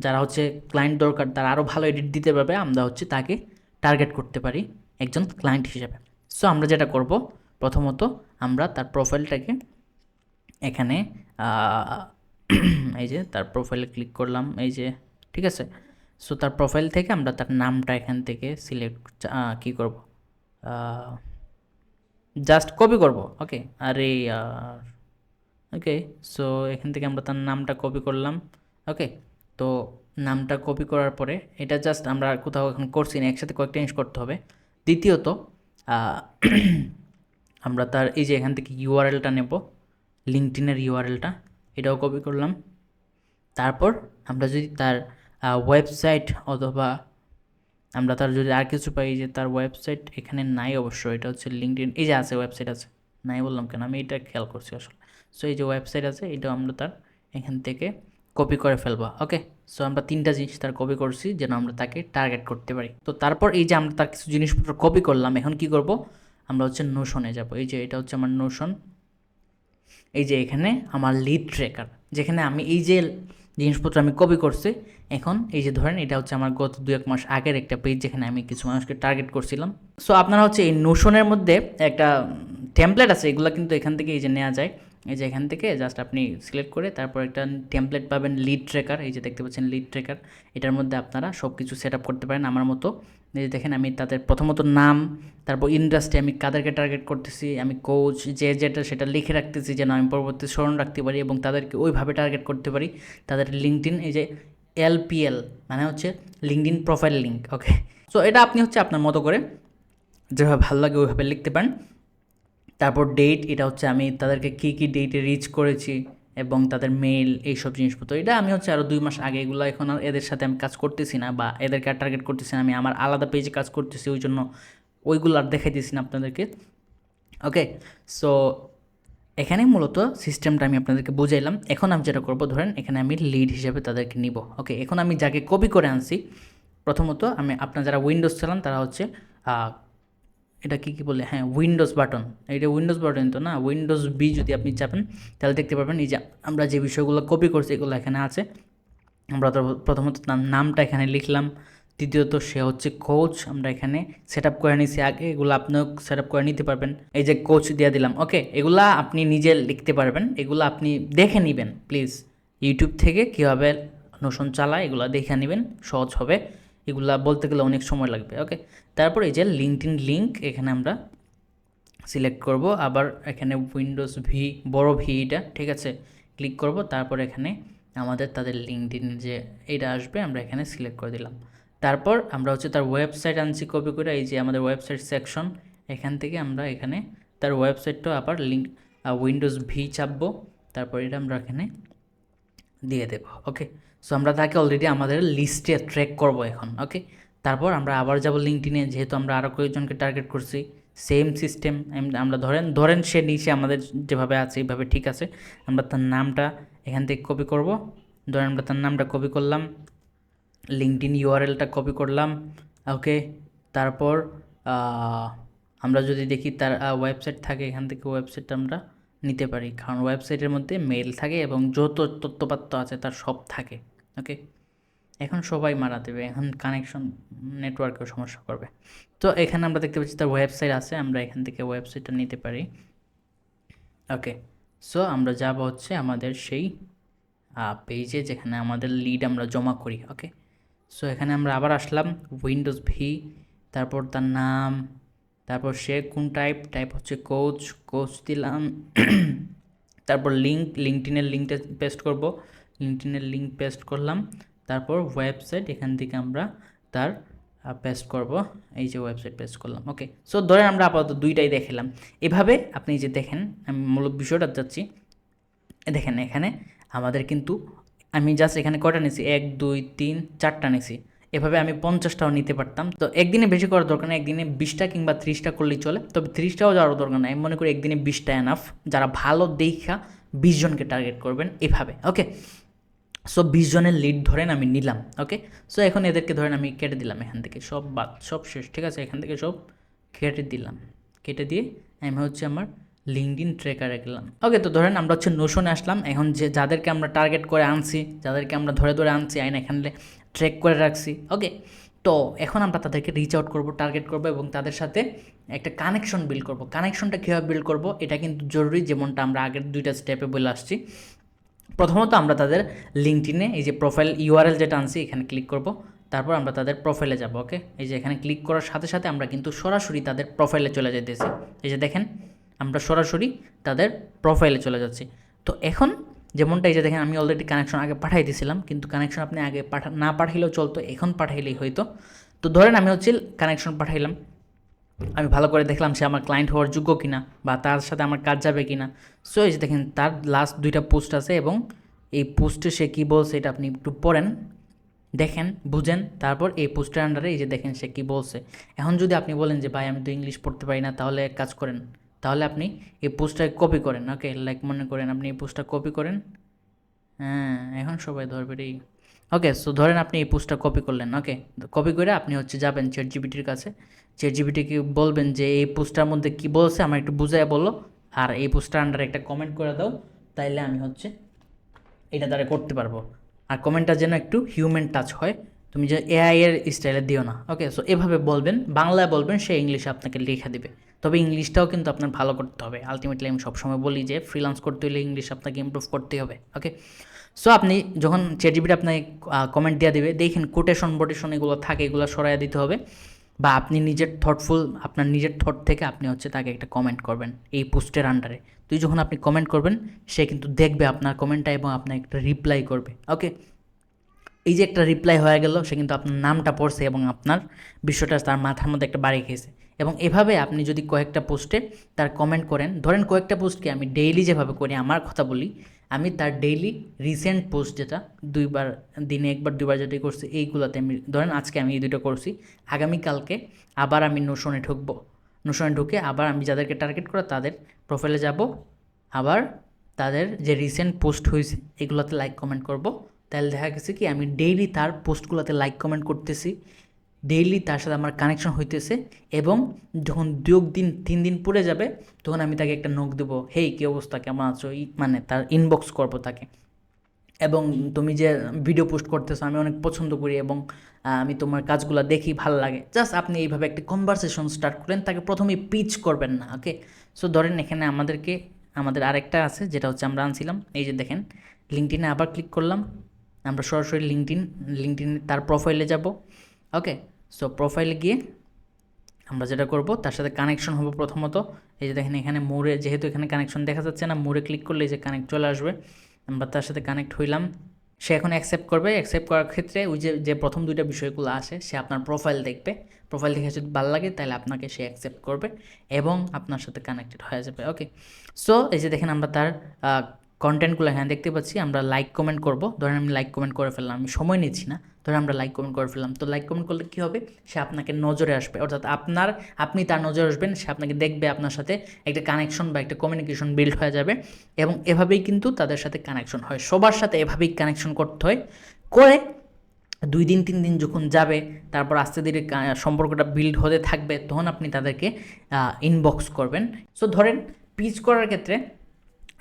যারা হচ্ছে ক্লায়েন্ট দরকার তারা আরও ভালো এডিট দিতে পারবে, আমরা হচ্ছে তাকে টার্গেট করতে পারি একজন ক্লায়েন্ট হিসেবে। সো আমরা যেটা করব, প্রথমত আমরা তার প্রোফাইলটাকে এখানে এই যে তার প্রোফাইলে ক্লিক করলাম, এই যে, ঠিক আছে। সো তার প্রোফাইল থেকে আমরা তার নামটা এখান থেকে সিলেক্ট কী করব, জাস্ট কপি করব। ওকে, আরে ওকে, সো এখান থেকে আমরা তার নামটা কপি করলাম। ওকে, তো নামটা কপি করার পরে এটা জাস্ট আমরা কোথাও এখন করছি না, একসাথে কয়েকটা জিনিস করতে হবে। দ্বিতীয়ত আমরা তার এই যে এখান থেকে ইউআরএলটা নেব, লিঙ্কডইনের ইউআরএলটা, এটাও কপি করলাম। তারপর আমরা যদি তার ওয়েবসাইট, অথবা আমরা তার যদি আর কিছু পাই, যে তার ওয়েবসাইট এখানে নাই অবশ্য, এটা হচ্ছে লিঙ্কডইন, এই যে আছে ওয়েবসাইট আছে, নাই বললাম কেন, আমি এটা খেয়াল করছি আসলে। সো এই যে ওয়েবসাইট আছে, এটাও আমরা তার এখান থেকে কপি করে ফেলবো। ওকে, সো আমরা 3টা জিনিস তার কপি করছি যেন আমরা তাকে টার্গেট করতে পারি। তো তারপর এই যে আমরা তার কিছু জিনিসপত্র কপি করলাম, এখন কি করব, আমরা হচ্ছে নোশনে যাব। এই যে এটা হচ্ছে আমার নোশন, এই যে এখানে আমার লিড ট্র্যাকার, যেখানে আমি এই যে জিনিসপত্র আমি কপি করছি। এখন এই যে ধরেন এটা হচ্ছে আমার গত 2-1 মাস আগের একটা পেজ, যেখানে আমি কিছু মানুষকে টার্গেট করছিলাম। সো আপনারা হচ্ছে এই নোশনের মধ্যে একটা টেমপ্লেট আছে, এগুলো কিন্তু এখান থেকে এই যে নেওয়া যায়। এই যে এখান থেকে জাস্ট আপনি সিলেক্ট করে তারপর একটা টেমপ্লেট পাবেন, লিড ট্র্যাকার, এই যে দেখতে পাচ্ছেন লিড ট্র্যাকার। এটার মধ্যে আপনারা সব কিছু সেট আপ করতে পারেন আমার মতো। এই যে দেখেন আমি তাদের প্রথমত নাম, তারপর ইন্ডাস্ট্রি, আমি কাদেরকে টার্গেট করতেছি, আমি কোচ যে যেটা সেটা লিখে রাখতেছি যেন আমি পরবর্তী স্মরণ রাখতে পারি এবং তাদেরকে ওইভাবে টার্গেট করতে পারি। তাদের লিঙ্কডইন, এই যে এলপিএল মানে হচ্ছে লিঙ্কডইন প্রোফাইল লিঙ্ক। ওকে, সো এটা আপনি হচ্ছে আপনার মতো করে যেভাবে ভালো লাগে ওইভাবে লিখতে পারেন। তারপর ডেট, এটা হচ্ছে আমি তাদেরকে কী কী ডেটে রিচ করেছি এবং তাদের মেল, এইসব জিনিসপত্র। এটা আমি হচ্ছে আরও 2 মাস আগে, এগুলো এখন আর এদের সাথে আমি কাজ করতেছি না, বা এদেরকে আর টার্গেট করতেছি না, আমি আমার আলাদা পেজে কাজ করতেছি, ওই জন্য ওইগুলো আর দেখাইতেছি না আপনাদেরকে। ওকে, সো এখানে মূলত সিস্টেমটা আমি আপনাদেরকে বুঝাইলাম। এখন আমি যেটা করবো, ধরেন এখানে আমি লিড হিসেবে তাদেরকে নিব। ওকে, এখন আমি যাকে কপি করে আনছি, প্রথমত আমি, আপনার যারা উইন্ডোজ চালান তারা হচ্ছে এটা কি বলে, হ্যাঁ উইন্ডোজ বাটন, এটা উইন্ডোজ বাটন তো না, উইন্ডোজ বি যদি আপনি চাপেন তাহলে দেখতে পারবেন এই যে আমরা যে বিষয়গুলো কপি করছি এগুলো এখানে আছে। আমরা তো প্রথমত তার নামটা এখানে লিখলাম, দ্বিতীয়ত সে হচ্ছে কোচ, আমরা এখানে সেট আপ করে নিছি আগে, এগুলো আপনিও সেট আপ করে নিতে পারবেন। এই যে কোচ দিয়ে দিলাম, ওকে এগুলা আপনি নিজে লিখতে পারবেন, এগুলো আপনি দেখে নেবেন প্লিজ ইউটিউব থেকে কীভাবে নোশন চালায় এগুলো দেখে নেবেন, সহজ হবে, এগুলা বলতে গেলে অনেক সময় লাগবে। ওকে তারপর এই যে লিঙ্কডইন লিঙ্ক এখানে আমরা সিলেক্ট করব, আবার এখানে উইন্ডোজ ভি বড় ভি এটা ঠিক আছে ক্লিক করব, তারপর এখানে আমাদের তাদের লিঙ্কডইন যে এটা আসবে আমরা এখানে সিলেক্ট করে দিলাম। তারপর আমরা হচ্ছে তার ওয়েবসাইট আনছি কপি করে, এই যে আমাদের ওয়েবসাইট সেকশন, এখান থেকে আমরা এখানে তার ওয়েবসাইটটা আবার লিঙ্ক উইন্ডোজ ভি চাপবো, তারপর এটা আমরা এখানে দিয়ে দেব। ওকে সো আমরা তাকে অলরেডি আমাদের লিস্টে ট্র্যাক করব এখন। ওকে তারপর আমরা আবার যাব লিঙ্কডইনে, যেহেতু আমরা আরও কয়েকজনকে টার্গেট করছি, সেম সিস্টেম আমরা ধরেন সে নিচে আমাদের যেভাবে আছে এইভাবে ঠিক আছে, আমরা তার নামটা এখান থেকে কপি করব, ধরেন আমরা তার নামটা কপি করলাম, লিঙ্কডইন ইউআরএলটা কপি করলাম। ওকে তারপর আমরা যদি দেখি তার ওয়েবসাইট থাকে, এখান থেকে ওয়েবসাইটটা আমরা নিতে পারি, কারণ ওয়েবসাইটের মধ্যে মেল থাকে এবং যত তথ্যপাত্র আছে তার সব থাকে। ওকে এখন সবাই মারা দেবে, এখন কানেকশন নেটওয়ার্কেও সমস্যা করবে। তো এখানে আমরা দেখতে পাচ্ছি তার ওয়েবসাইট আছে, আমরা এখান থেকে ওয়েবসাইটটা নিতে পারি। ওকে সো আমরা যাব হচ্ছে আমাদের সেই পেজে যেখানে আমাদের লিড আমরা জমা করি। ওকে সো এখানে আমরা আবার আসলাম উইন্ডোজ ভি, তারপর তার নাম, তারপর সে কোন টাইপ হচ্ছে কোচ দিলাম তারপর লিঙ্কডইনের লিঙ্কটা পেস্ট করব, লিঙ্কডইনের লিঙ্ক পেস্ট করলাম, তারপর ওয়েবসাইট এখান থেকে আমরা তার পেস্ট করব, এই যে ওয়েবসাইট পেস্ট করলাম। ওকে সো ধরেন আমরা আপাতত দুইটাই দেখালাম, এভাবে আপনি যে দেখেন আমি মূল বিষয়টা যাচ্ছি, দেখেন এখানে আমাদের কিন্তু আমি জাস্ট এখানে কয়টা নিয়েছি 1 2 3 4টা নিয়েছি, এভাবে আমি 50টাও নিতে পারতাম। তো একদিনে বেশি করার দরকার নেই, একদিনে 20টা কিংবা 30টা করলেই চলে, তবে 30টাও যাওয়ার দরকার নেই, আমি মনে করি একদিনে 20টা এনাফ, যারা ভালো দেখা 20 জনকে টার্গেট করবেন এভাবে। ওকে সো 20 জনের লিড ধরেন আমি নিলাম। ওকে সো এখন এদেরকে ধরেন আমি কেটে দিলাম, এখান থেকে সব বাদ, সব শেষ ঠিক আছে, এখান থেকে সব কেটে দিলাম, কেটে দিয়ে আমি হচ্ছে আমার লিঙ্কডইন ট্র্যাকারে গেলাম। ওকে তো ধরেন আমরা হচ্ছে নোশনে আসলাম, এখন যে যাদেরকে আমরা টার্গেট করে আনছি, যাদেরকে আমরা ধরে ধরে আনছি আইন এখানে ট্র্যাক করে রাখছি। ওকে তো এখন আমরা তাদেরকে রিচ আউট করবো, টার্গেট করবো এবং তাদের সাথে একটা কানেকশন বিল্ড করবো। কানেকশনটা কীভাবে বিল্ড করবো এটা কিন্তু জরুরি, যেমনটা আমরা আগের দুইটা স্টেপে বলে আসছি। প্রথমত আমরা তাদের লিঙ্কডইনে এই যে প্রোফাইল ইউআরএল যেটা আনছি এখানে ক্লিক করব, তারপর আমরা তাদের প্রোফাইলে যাব। ওকে এই যে এখানে ক্লিক করার সাথে সাথে আমরা কিন্তু সরাসরি তাদের প্রোফাইলে চলে যেতেছি, এই যে দেখেন আমরা সরাসরি তাদের প্রোফাইলে চলে যাচ্ছি। তো এখন যেমনটা এই যে দেখেন আমি অলরেডি কানেকশন আগে পাঠাই দিয়েছিলাম, কিন্তু কানেকশন আপনি আগে না পাঠাইলেও চলতো, এখন পাঠাইলেই হয়তো। তো ধরেন আমি হচ্ছে কানেকশন পাঠাইলাম, আমি ভালো করে দেখলাম সে আমার ক্লায়েন্ট হওয়ার যোগ্য কিনা বা তার সাথে আমার কাজ যাবে কিনা। সো এই যে দেখেন তার লাস্ট 2টা পোস্ট আছে এবং এই পোস্টে সে কী বলছে এটা আপনি একটু পড়েন, দেখেন বুঝেন, তারপর এই পোস্টের আন্ডারে এই যে দেখেন সে কী বলছে। এখন যদি আপনি বলেন যে ভাই আমি তো ইংলিশ পড়তে পারি না, তাহলে এক কাজ করেন, তাহলে আপনি এই পোস্টটাকে কপি করেন। ওকে লাইক মনে করেন আপনি এই পোস্টটা কপি করেন, হ্যাঁ এখন সবাই ধরবে রে। ওকে সো ধরেন আপনি এই পোস্টটা কপি করলেন, ওকে কপি করে আপনি হচ্ছে যাবেন চ্যাটজিপিটির কাছে, চ্যাটজিপিটিকে বলবেন যে এই পোস্টটার মধ্যে কী বলছে আমার একটু বুঝায় বলো, আর এই পোস্টটার আন্ডারে একটা কমেন্ট করে দাও, তাইলে আমি হচ্ছে এটা দ্বারা করতে পারবো। আর কমেন্টটা যেন একটু হিউম্যান টাচ হয়, তুমি যে এআই এর স্টাইলে দিও না। ওকে সো এভাবে বলবেন, বাংলায় বলবেন, সে ইংলিশে আপনাকে লেখা দিবে, তবে ইংলিশটাও কিন্তু আপনার ভালো করতে হবে। আলটিমেটলি আমি সবসময় বলি যে ফ্রিল্যান্স করতে হলে ইংলিশ আপনাকে ইমপ্রুভ করতেই হবে। ওকে সো আপনি যখন চ্যাটজিপিটি আপনাকে কমেন্ট দেওয়া দেবে, দেখেন কোটেশন এগুলো থাকে, এগুলো সরাইয়া দিতে হবে, বা আপনি নিজের আপনার নিজের থট থেকে আপনি হচ্ছে তাকে একটা কমেন্ট করবেন এই পোস্টের আন্ডারে। তুই যখন আপনি কমেন্ট করবেন সে কিন্তু দেখবে আপনার কমেন্টটা এবং আপনাকে একটা রিপ্লাই করবে। ওকে এই যে একটা রিপ্লাই হয়ে গেল, সে কিন্তু আপনার নামটা পড়ছে এবং আপনার বিষয়টা তার মাথার মধ্যে একটা বাড়ি খেয়েছে। এবং এভাবে আপনি যদি কয়েকটা পোস্টে তার কমেন্ট করেন, ধরেন কয়েকটা পোস্টকে আমি ডেইলি যেভাবে করি, আমার কথা বলি, আমি তার ডেইলি রিসেন্ট পোস্ট যেটা দিনে 1বার 2বার যেটা করছি এইগুলোতে আমি ধরেন আজকে আমি এই 2টা করছি, আগামীকালকে আবার আমি নোশনে ঢুকবো, নোশনে ঢুকে আবার আমি যাদেরকে টার্গেট করে তাদের প্রোফাইলে যাব, আবার তাদের যে রিসেন্ট পোস্ট হয়েছে এগুলোতে লাইক কমেন্ট করব। তাহলে দেখা গেছে কি আমি ডেইলি তার পোস্টগুলোতে লাইক কমেন্ট করতেছি, ডেইলি তার সাথে আমার কানেকশন হইতেছে, এবং যখন 2 দিন 3 দিন পরে যাবে তখন আমি তাকে একটা নক দেবো, হেই কী অবস্থা, কেমন আছো, মানে তার ইনবক্স করবো তাকে। এবং তুমি যে ভিডিও পোস্ট করতেছো আমি অনেক পছন্দ করি, এবং আমি তোমার কাজগুলো দেখি, ভালো লাগে। জাস্ট আপনি এইভাবে একটা কনভারসেশন স্টার্ট করেন, তাকে প্রথমে পিচ করবেন না, ওকে। সো ধরেন এখানে আমাদের আরেকটা আছে, যেটা হচ্ছে আমরা আনছিলাম, এই যে দেখেন, লিঙ্কডিনে আবার ক্লিক করলাম, আমরা সরাসরি লিঙ্কডিন তার প্রোফাইলে যাব, ওকে। সো প্রোফাইলে গিয়ে আমরা যেটা করব, তার সাথে কানেকশন হবো প্রথমত। এই যে দেখেন এখানে মোড়ে, যেহেতু এখানে কানেকশন দেখা যাচ্ছে না, মোড়ে ক্লিক করলে এই যে কানেক্ট চলে আসবে, আমরা তার সাথে কানেক্ট হইলাম। সে এখন অ্যাকসেপ্ট করবে। অ্যাকসেপ্ট করার ক্ষেত্রে ওই যে প্রথম দুইটা বিষয়গুলো আসে, সে আপনার প্রোফাইল দেখবে, প্রোফাইল দেখে যদি ভালো লাগে তাহলে আপনাকে সে অ্যাকসেপ্ট করবে এবং আপনার সাথে কানেক্টেড হয়ে যাবে, ওকে। সো এই যে দেখেন আমরা তার কন্টেন্টগুলো এখানে দেখতে পাচ্ছি, আমরা লাইক কমেন্ট করব। ধরেন আমি লাইক কমেন্ট করে ফেললাম, আমি সময় নিচ্ছি না, ধরেন আমরা লাইক কমেন্ট করে ফেললাম। তো লাইক কমেন্ট করলে কী হবে, সে আপনাকে নজরে আসবে, অর্থাৎ আপনি তার নজরে আসবেন, সে আপনাকে দেখবে, আপনার সাথে একটা কানেকশন বা একটা কমিউনিকেশন বিল্ড হয়ে যাবে। এবং এভাবেই কিন্তু তাদের সাথে কানেকশন হয়, সবার সাথে এভাবেই কানেকশন করতে হয়। করে 2 দিন 3 দিন যখন যাবে, তারপর আস্তে ধীরে সম্পর্কটা বিল্ড হতে থাকবে, তখন আপনি তাদেরকে ইনবক্স করবেন। সো ধরেন পিচ করার ক্ষেত্রে,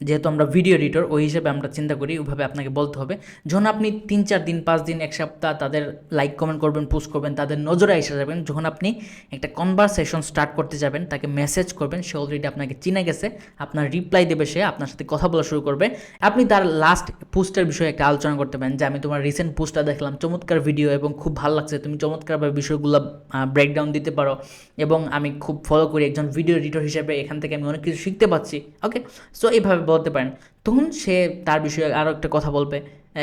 যেহেতু আমরা ভিডিও এডিটর, ওই হিসেবে আমরা চিন্তা করি, ওইভাবে আপনাকে বলতে হবে। যখন আপনি 3-4 দিন 5 দিন 1 সপ্তাহ তাদের লাইক কমেন্ট করবেন, পোস্ট করবেন, তাদের নজরে এসে যাবেন, যখন আপনি একটা কনভারসেশন স্টার্ট করতে যাবেন, তাকে মেসেজ করবেন, সে অলরেডি আপনাকে চিনে গেছে, আপনার রিপ্লাই দেবে, সে আপনার সাথে কথা বলা শুরু করবে। আপনি তার লাস্ট পোস্টের বিষয়ে একটা আলোচনা করতে পারেন, যে আমি তোমার রিসেন্ট পোস্টটা দেখলাম, চমৎকার ভিডিও এবং খুব ভালো লাগছে, তুমি চমৎকারভাবে বিষয়গুলো ব্রেকডাউন দিতে পারো, এবং আমি খুব ফলো করি, একজন ভিডিও এডিটর হিসেবে এখান থেকে আমি অনেক কিছু শিখতে পাচ্ছি, ওকে। সো এইভাবে বলতে পারেন, তখন সে তার বিষয়ে আরও একটা কথা বলবে,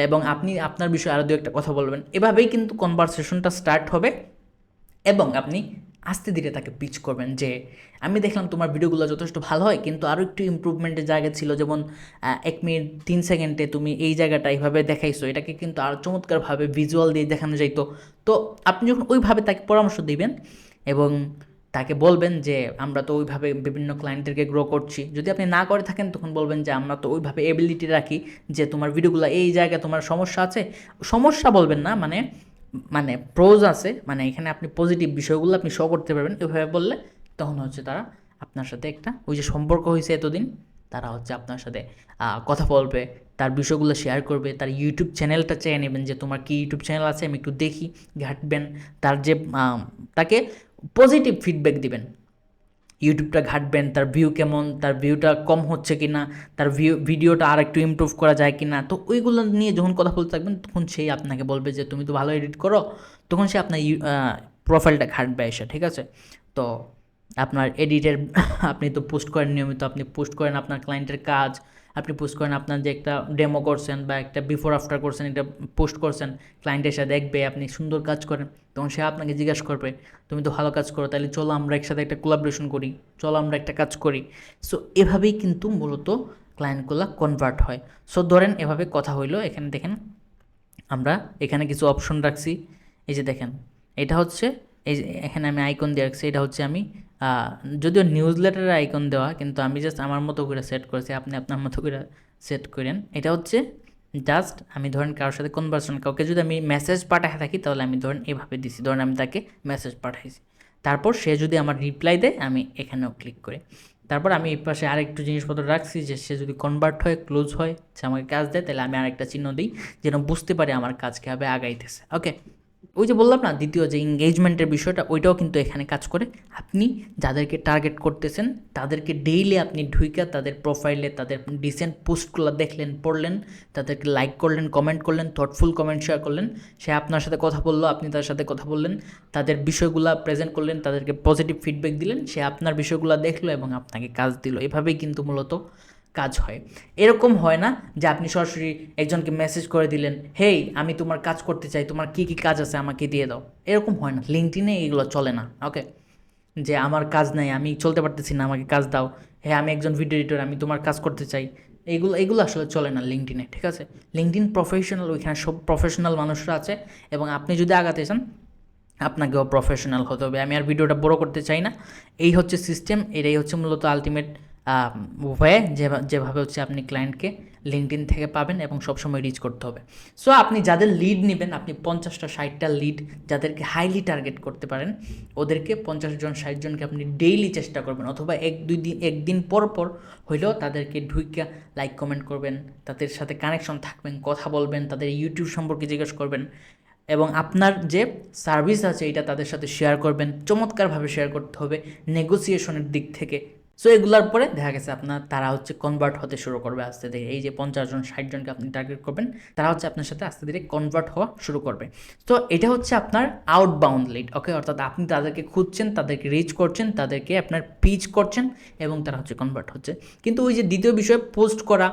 এবং আপনি আপনার বিষয়ে আরও 2 একটা কথা বলবেন। এভাবেই কিন্তু কনভারসেশনটা স্টার্ট হবে, এবং আপনি আস্তে ধীরে তাকে পিচ করবেন যে আমি দেখলাম তোমার ভিডিওগুলো যথেষ্ট ভালো হয়, কিন্তু আরও একটু ইমপ্রুভমেন্টের জায়গা ছিল, যেমন 1 মিনিট 3 সেকেন্ডে তুমি এই জায়গাটা এইভাবে দেখাইছো, এটাকে কিন্তু আরও চমৎকারভাবে ভিজুয়াল দিয়ে দেখানো যাইতো। তো আপনি যখন ওইভাবে তাকে পরামর্শ দিবেন, এবং তাকে বলবেন যে আমরা তো ওইভাবে বিভিন্ন ক্লায়েন্টদেরকে গ্রো করছি, যদি আপনি না করে থাকেন তখন বলবেন যে আমরা তো ওইভাবে এবিলিটি রাখি যে তোমার ভিডিওগুলো এই জায়গায় তোমার সমস্যা আছে, সমস্যা বলবেন না, মানে মানে প্রোজ আছে, মানে এখানে আপনি পজিটিভ বিষয়গুলো আপনি শো করতে পারবেন, এভাবে বললে তখন হচ্ছে তারা আপনার সাথে একটা ওই যে সম্পর্ক হয়েছে এতদিন, তারা হচ্ছে আপনার সাথে কথা বলবে, তার বিষয়গুলো শেয়ার করবে, তার ইউটিউব চ্যানেলটা চেয়ে নেবেন যে তোমার কি ইউটিউব চ্যানেল আছে, আমি একটু দেখি, ঘাঁটবেন, তার যে তাকে পজিটিভ ফিডব্যাক দিবেন, ইউটিউবটা ঘাঁটবেন, তার ভিউ কেমন, তার ভিউটা কম হচ্ছে কি না, তার ভিডিওটা আর একটু ইমপ্রুভ করা যায় কি না। তো ওইগুলো নিয়ে যখন কথা বলতে থাকবেন, তখন সেই আপনাকে বলবে যে তুমি তো ভালো এডিট করো, তখন সে আপনার প্রোফাইলটা ঘাঁটবে এসে, ঠিক আছে। তো আপনার এডিটের আপনি তো পোস্ট করেন নিয়মিত, আপনি পোস্ট করেন আপনার ক্লায়েন্টের কাজ, আপনি পোস্ট করেন আপনার যে একটা ডেমো করছেন বা একটা বিফোর আফটার করছেন, এটা পোস্ট করছেন, ক্লায়েন্ট এসে দেখবে আপনি সুন্দর কাজ করেন, তখন সে আপনাকে জিজ্ঞাসা করবে তুমি তো ভালো কাজ করো, তাহলে চলো আমরা একসাথে একটা কোলাবোরেশন করি, চলো আমরা একটা কাজ করি। সো এভাবেই কিন্তু মূলত ক্লায়েন্টগুলো কনভার্ট হয়। সো ধরেন এভাবে কথা হইলো, এখানে দেখেন আমরা এখানে কিছু অপশন রাখছি, এই যে দেখেন এটা হচ্ছে, এই যে এখানে আমি আইকন দিয়ে রাখছি, এটা হচ্ছে আমি যদিও নিউজ লেটারের আইকন দেওয়া, কিন্তু আমি জাস্ট আমার মতো করে সেট করেছি, আপনি আপনার মতো করে সেট করেন। এটা হচ্ছে জাস্ট আমি ধরেন কারোর সাথে কনভারসেশন, কাউকে যদি আমি মেসেজ পাঠাতে থাকি তাহলে আমি ধরেন এভাবে দিছি, ধরেন আমি তাকে মেসেজ পাঠাইছি, তারপর সে যদি আমার রিপ্লাই দেয় আমি এখানেও ক্লিক করি, তারপর আমি এই পাশে আরেকটু জিনিসপত্র রাখছি যে সে যদি কনভার্ট হয়, ক্লোজ হয়, সে আমাকে কাজ দেয়, তাহলে আমি আরেকটা চিহ্ন দিই যেন বুঝতে পারে আমার কাজ কীভাবে আগাইতেছে, ওকে। ওই যে বললাম না, দ্বিতীয় যে এঙ্গেজমেন্টের বিষয়টা, ওইটাও কিন্তু এখানে কাজ করে। আপনি যাদেরকে টার্গেট করতেছেন তাদেরকে ডেইলি আপনি ঢুইকা তাদের প্রোফাইলে তাদের রিসেন্ট পোস্টগুলো দেখলেন, পড়লেন, তাদেরকে লাইক করলেন, কমেন্ট করলেন, থটফুল কমেন্ট শেয়ার করলেন, সে আপনার সাথে কথা বললো, আপনি তার সাথে কথা বললেন, তাদের বিষয়গুলো প্রেজেন্ট করলেন, তাদেরকে পজিটিভ ফিডব্যাক দিলেন, সে আপনার বিষয়গুলো দেখলো এবং আপনাকে কাজ দিল। এভাবেই কিন্তু মূলত কাজ হয়। এরকম হয় না যে আপনি সরাসরি একজনকে মেসেজ করে দিলেন, হেই আমি তোমার কাজ করতে চাই, তোমার কী কী কাজ আছে আমাকে দিয়ে দাও, এরকম হয় না, লিঙ্কডইনে এগুলো চলে না, ওকে। যে আমার কাজ নাই, আমি চলতে পারতেছি না, আমাকে কাজ দাও, হ্যাঁ আমি একজন ভিডিও এডিটর, আমি তোমার কাজ করতে চাই, এগুলো আসলে চলে না লিঙ্কডইনে, ঠিক আছে। লিঙ্কডইন প্রফেশনাল, ওইখানে সব প্রফেশনাল মানুষরা আছে, এবং আপনি যদি আগাতে চান আপনাকেও প্রফেশনাল হতে হবে। আমি আর ভিডিওটা বড় করতে চাই না, এই হচ্ছে সিস্টেম, এটাই হচ্ছে মূলত আলটিমেট ওয়ে যেভাবে হচ্ছে আপনি ক্লায়েন্টকে লিঙ্কডইন থেকে পাবেন এবং সবসময় রিচ করতে হবে। সো আপনি যাদের লিড নেবেন, আপনি 50টা 60টা লিড যাদেরকে হাইলি টার্গেট করতে পারেন, ওদেরকে 50 জন 60 জনকে আপনি ডেইলি চেষ্টা করবেন, অথবা একদিন পর পর হইলেও তাদেরকে ঢুইকা লাইক কমেন্ট করবেন, তাদের সাথে কানেকশন থাকবেন, কথা বলবেন, তাদের ইউটিউব সম্পর্কে জিজ্ঞেস করবেন, এবং আপনার যে সার্ভিস আছে এটা তাদের সাথে শেয়ার করবেন, চমৎকারভাবে শেয়ার করতে হবে নেগোসিয়েশনের দিক থেকে। সো এগুলোর পরে দেখা গেছে তারা হচ্ছে কনভার্ট হতে শুরু করবে আস্তে ধীরে। এই যে 50 জন 60 জনকে আপনি টার্গেট করবেন, তারা হচ্ছে আপনার সাথে আস্তে ধীরে কনভার্ট হওয়া শুরু করবে। তো এটা হচ্ছে আপনার আউটবাউন্ড লিড, ওকে, অর্থাৎ আপনি তাদেরকে খুঁজছেন, তাদেরকে রিচ করছেন, তাদেরকে আপনার পিচ করছেন এবং তারা হচ্ছে কনভার্ট হচ্ছে। কিন্তু ওই যে দ্বিতীয় বিষয় পোস্ট করা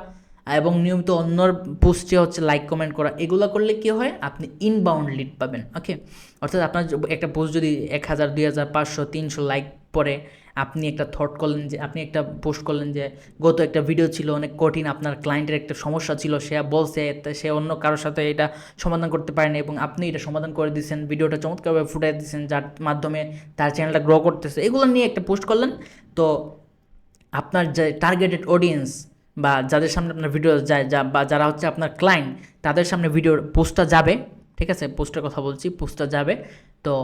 এবং নিয়মিত অন্যর পোস্টে হচ্ছে লাইক কমেন্ট করা, এগুলো করলে কী হয়, আপনি ইনবাউন্ড লিড পাবেন, ওকে। অর্থাৎ আপনার একটা পোস্ট যদি 1000 2000 500 300 লাইক পরে, আপনি একটা থট করলেন যে, আপনি একটা পোস্ট করলেন যে গত একটা ভিডিও ছিল অনেক কঠিন, আপনার ক্লায়েন্টের একটা সমস্যা ছিল, সে বলছে সে অন্য কারোর সাথে এটা সমাধান করতে পারেন এবং আপনি এটা সমাধান করে দিয়েছেন, ভিডিওটা চমৎকারভাবে ফুটিয়ে দিয়েছেন, যার মাধ্যমে তার চ্যানেলটা গ্রো করতেছে, এগুলো নিয়ে একটা পোস্ট করলেন। তো আপনার যে টার্গেটেড অডিয়েন্স বা যাদের সামনে আপনার ভিডিও যায়, বা যারা হচ্ছে আপনার ক্লায়েন্ট, তাদের সামনে ভিডিওর পোস্টটা যাবে, ঠিক আছে, পোস্টের কথা বলছি, পোস্টটা যাবে। তো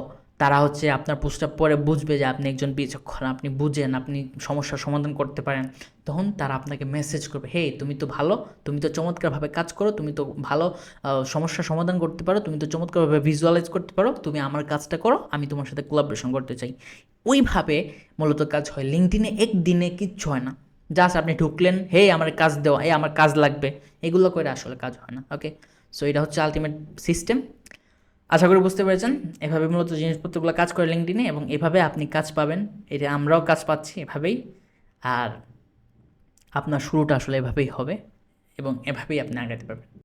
তারা হচ্ছে আপনার পোস্টটা পরে বুঝবে যে আপনি একজন বিচক্ষণ, আপনি বুঝেন, আপনি সমস্যার সমাধান করতে পারেন। তখন তারা আপনাকে মেসেজ করবে, হে তুমি তো ভালো, তুমি তো চমৎকারভাবে কাজ করো, তুমি তো ভালো সমস্যার সমাধান করতে পারো, তুমি তো চমৎকারভাবে ভিজুয়ালাইজ করতে পারো, তুমি আমার কাজটা করো, আমি তোমার সাথে কোলাবোরেশন করতে চাই। ওইভাবে মূলত কাজ হয়। লিঙ্কডইনে একদিনে কিচ্ছু হয় না, জাস্ট আপনি ঢুকলেন, হে আমার কাজ দেওয়া, আমার কাজ লাগবে, এগুলো করে আসলে কাজ হয় না, ওকে। সো এটা হচ্ছে আলটিমেট সিস্টেম। আশা করি বুঝতে পেরেছেন। এভাবে মূলত জিনিসপত্রগুলো কাজ করে লিঙ্কডইনে, এবং এভাবে আপনি কাজ পাবেন। এটা আমরাও কাজ পাচ্ছি এভাবেই। আর আপনার শুরুটা আসলে এভাবেই হবে এবং এভাবেই আপনি আগাতে পারবেন।